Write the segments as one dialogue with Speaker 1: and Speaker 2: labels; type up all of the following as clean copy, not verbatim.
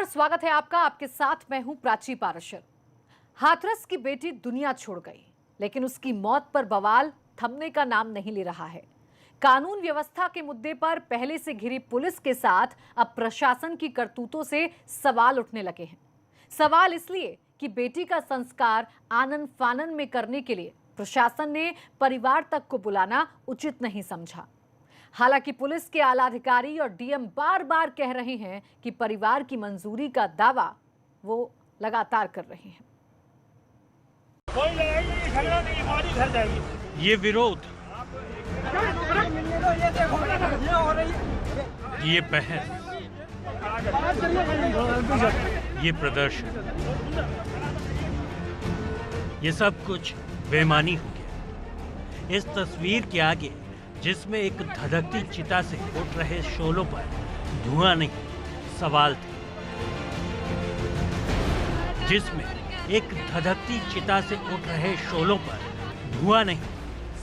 Speaker 1: नमस्कार, स्वागत है आपका। आपके साथ मैं हूं प्राची पारशर। हाथरस की बेटी दुनिया छोड़ गई, लेकिन उसकी मौत पर बवाल थमने का नाम नहीं ले रहा है। कानून व्यवस्था के मुद्दे पर पहले से घिरी पुलिस के साथ अब प्रशासन की करतूतों से सवाल उठने लगे हैं। सवाल इसलिए कि बेटी का संस्कार आनन फानन में करने के लिए प्रशासन ने परिवार तक को बुलाना उचित नहीं समझा। हालांकि पुलिस के आला अधिकारी और डीएम बार बार कह रहे हैं कि परिवार की मंजूरी का दावा वो लगातार कर रहे हैं।
Speaker 2: कोई लड़ाई नहीं, झगड़ा नहीं, हमारी घर जाएगी।
Speaker 3: ये विरोध, ये बहस, ये प्रदर्शन, ये सब कुछ बेईमानी हो गया। इस तस्वीर के आगे जिसमें एक धधकती चिता से उठ रहे शोलों पर धुआं नहीं, सवाल थे। जिसमें एक धधकती चिता से उठ रहे शोलों पर धुआं नहीं,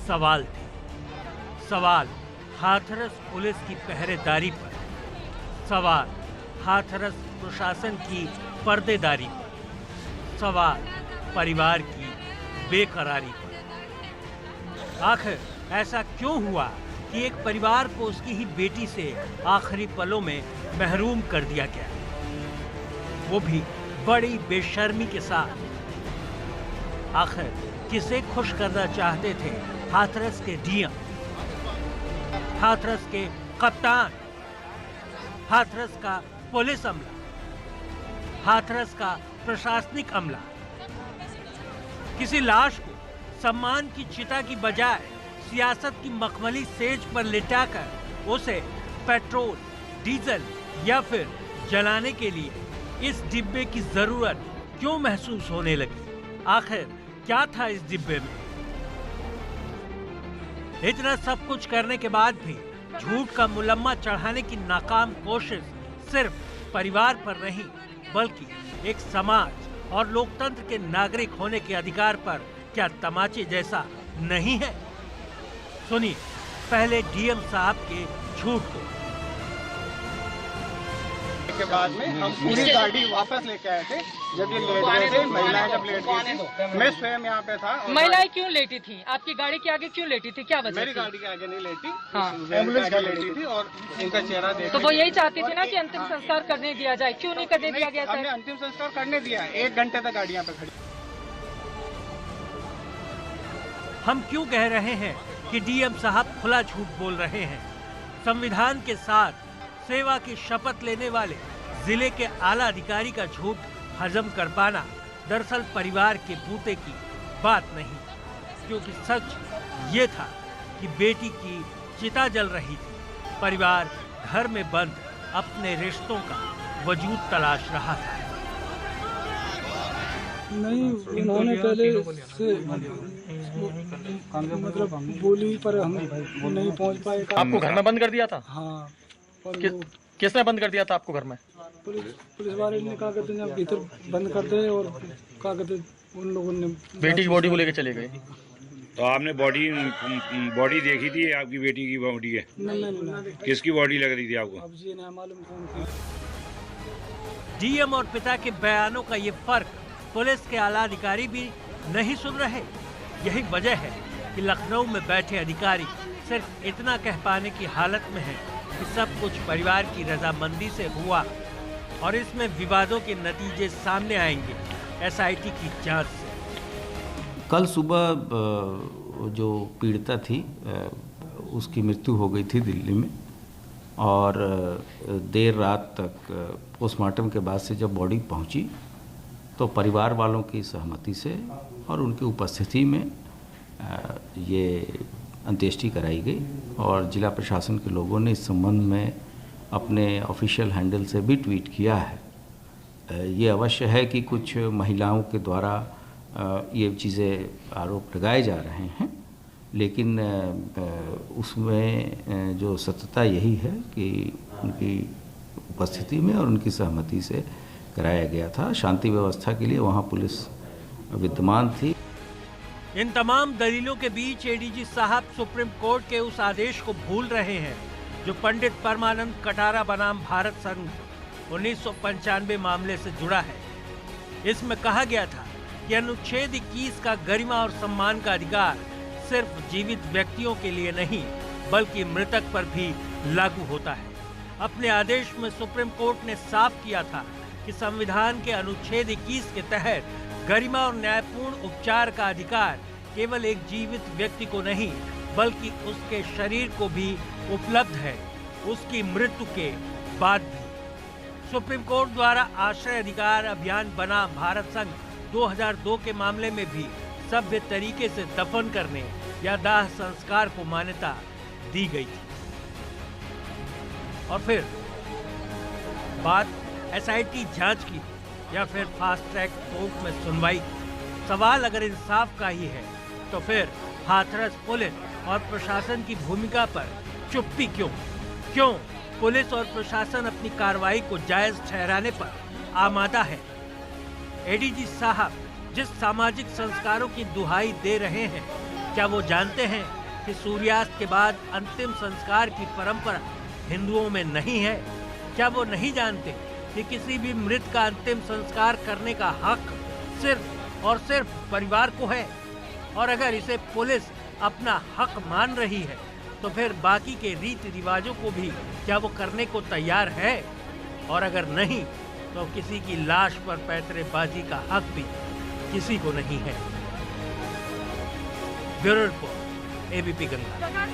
Speaker 3: सवाल थे। सवाल हाथरस पुलिस की पहरेदारी पर, सवाल हाथरस प्रशासन की पर्देदारी पर, सवाल परिवार की बेकरारी पर। आखिर ऐसा क्यों हुआ कि एक परिवार को उसकी ही बेटी से आखिरी पलों में महरूम कर दिया गया, वो भी बड़ी बेशर्मी के साथ। आखिर किसे खुश करना चाहते थे हाथरस के डीएम, हाथरस के कप्तान, हाथरस का पुलिस अमला, हाथरस का प्रशासनिक अमला? किसी लाश को सम्मान की चिता की बजाय सियासत की मखमली सेज पर लिटाकर उसे पेट्रोल, डीजल या फिर जलाने के लिए इस डिब्बे की जरूरत क्यों महसूस होने लगी? आखिर क्या था इस डिब्बे में? इतना सब कुछ करने के बाद भी झूठ का मुलम्मा चढ़ाने की नाकाम कोशिश सिर्फ परिवार पर नहीं, बल्कि एक समाज और लोकतंत्र के नागरिक होने के अधिकार पर क्या तमाचे जैसा नहीं है? सुनिए पहले डीएम साहब के झूठ को।
Speaker 4: के बाद में हम पूरी गाड़ी वापस लेके आए थे। जब ये लेट गए थे, महिलाएं जब लेट गई थी, मैं स्वयं यहाँ पे था।
Speaker 5: महिलाएं क्यों लेटी थी? आपकी गाड़ी के आगे क्यों लेटी थी? क्या वजह?
Speaker 4: मेरी गाड़ी के आगे नहीं लेटी,
Speaker 5: हाँ।
Speaker 4: एम्बुलेंस के लेटी थी और उनका चेहरा देख।
Speaker 5: तो वो यही चाहती थी ना कि अंतिम संस्कार करने दिया जाए, क्यों नहीं करने दिया गया?
Speaker 4: हमने अंतिम संस्कार करने दिया, 1 घंटे तक गाड़ी यहाँ पे खड़ी।
Speaker 3: हम क्यों कह रहे हैं कि डीएम साहब खुला झूठ बोल रहे हैं? संविधान के साथ सेवा की शपथ लेने वाले जिले के आला अधिकारी का झूठ हजम कर पाना दरअसल परिवार के बूते की बात नहीं, क्योंकि सच ये था कि बेटी की चिता जल रही थी। परिवार घर में बंद अपने रिश्तों का वजूद तलाश रहा था।
Speaker 6: नहीं, उन्होंने पहले से मतलब बोली पर हम नहीं पहुंच पाए।
Speaker 7: आपको घर में बंद कर दिया था?
Speaker 6: हाँ। पर
Speaker 7: किसने बंद कर दिया था आपको घर में?
Speaker 6: पुलिस वाले ने कहा कहते हैं भीतर बंद कर दे, और कहा कहते उन लोगों ने
Speaker 7: बेटी की बॉडी को लेकर चले गए।
Speaker 2: तो आपने बॉडी देखी थी? आपकी बेटी की बॉडी है?
Speaker 6: नहीं।
Speaker 2: किसकी बॉडी लग रही थी आपको?
Speaker 6: अब ये नहीं मालूम कौन थी।
Speaker 3: डीएम और पिता के बयानों का ये फर्क पुलिस के आला अधिकारी भी नहीं सुन रहे। यही वजह है कि लखनऊ में बैठे अधिकारी सिर्फ इतना कह पाने की हालत में हैं कि सब कुछ परिवार की रजामंदी से हुआ और इसमें विवादों के नतीजे सामने आएंगे एसआईटी की जांच से।
Speaker 8: कल सुबह जो पीड़िता थी उसकी मृत्यु हो गई थी दिल्ली में, और देर रात तक पोस्टमार्टम के बाद से जब बॉडी पहुंची तो परिवार वालों की सहमति से और उनकी उपस्थिति में ये अंत्येष्टि कराई गई। और जिला प्रशासन के लोगों ने इस संबंध में अपने ऑफिशियल हैंडल से भी ट्वीट किया है। ये अवश्य है कि कुछ महिलाओं के द्वारा ये चीज़ें आरोप लगाए जा रहे हैं, लेकिन उसमें जो सत्यता यही है कि उनकी उपस्थिति में और उनकी सहमति से कराया गया था। शांति व्यवस्था के लिए वहाँ पुलिस विद्यमान थी।
Speaker 3: इन तमाम दलीलों के बीच एडीजी साहब सुप्रीम कोर्ट के उस आदेश को भूल रहे हैं जो पंडित परमानंद कटारा बनाम भारत संघ 1995 मामले से जुड़ा है। इसमें कहा गया था कि अनुच्छेद 21 का गरिमा और सम्मान का अधिकार सिर्फ जीवित व्यक्तियों के लिए नहीं बल्कि मृतक पर भी लागू होता है। अपने आदेश में सुप्रीम कोर्ट ने साफ किया था कि संविधान के अनुच्छेद 21 के तहत गरिमा और न्यायपूर्ण उपचार का अधिकार केवल एक जीवित व्यक्ति को नहीं बल्कि उसके शरीर को भी उपलब्ध है, उसकी मृत्यु के बाद भी। सुप्रीम कोर्ट द्वारा आश्रय अधिकार अभियान बना भारत संघ 2002 के मामले में भी सभ्य तरीके से दफन करने या दाह संस्कार को मान्यता दी गई थी। और फिर बात एसआईटी जांच की या फिर फास्ट ट्रैक कोर्ट में सुनवाई की। सवाल अगर इंसाफ का ही है तो फिर हाथरस पुलिस और प्रशासन की भूमिका पर चुप्पी क्यों? क्यों पुलिस और प्रशासन अपनी कार्रवाई को जायज ठहराने पर आमादा है? एडीजी साहब जिस सामाजिक संस्कारों की दुहाई दे रहे हैं, क्या वो जानते हैं कि सूर्यास्त के बाद अंतिम संस्कार की परंपरा हिंदुओं में नहीं है? क्या वो नहीं जानते कि किसी भी मृत का अंतिम संस्कार करने का हक सिर्फ और सिर्फ परिवार को है? और अगर इसे पुलिस अपना हक मान रही है तो फिर बाकी के रीति रिवाजों को भी क्या वो करने को तैयार है? और अगर नहीं तो किसी की लाश पर पैतरेबाजी का हक भी किसी को नहीं है। Bureau report, ABP Ganga.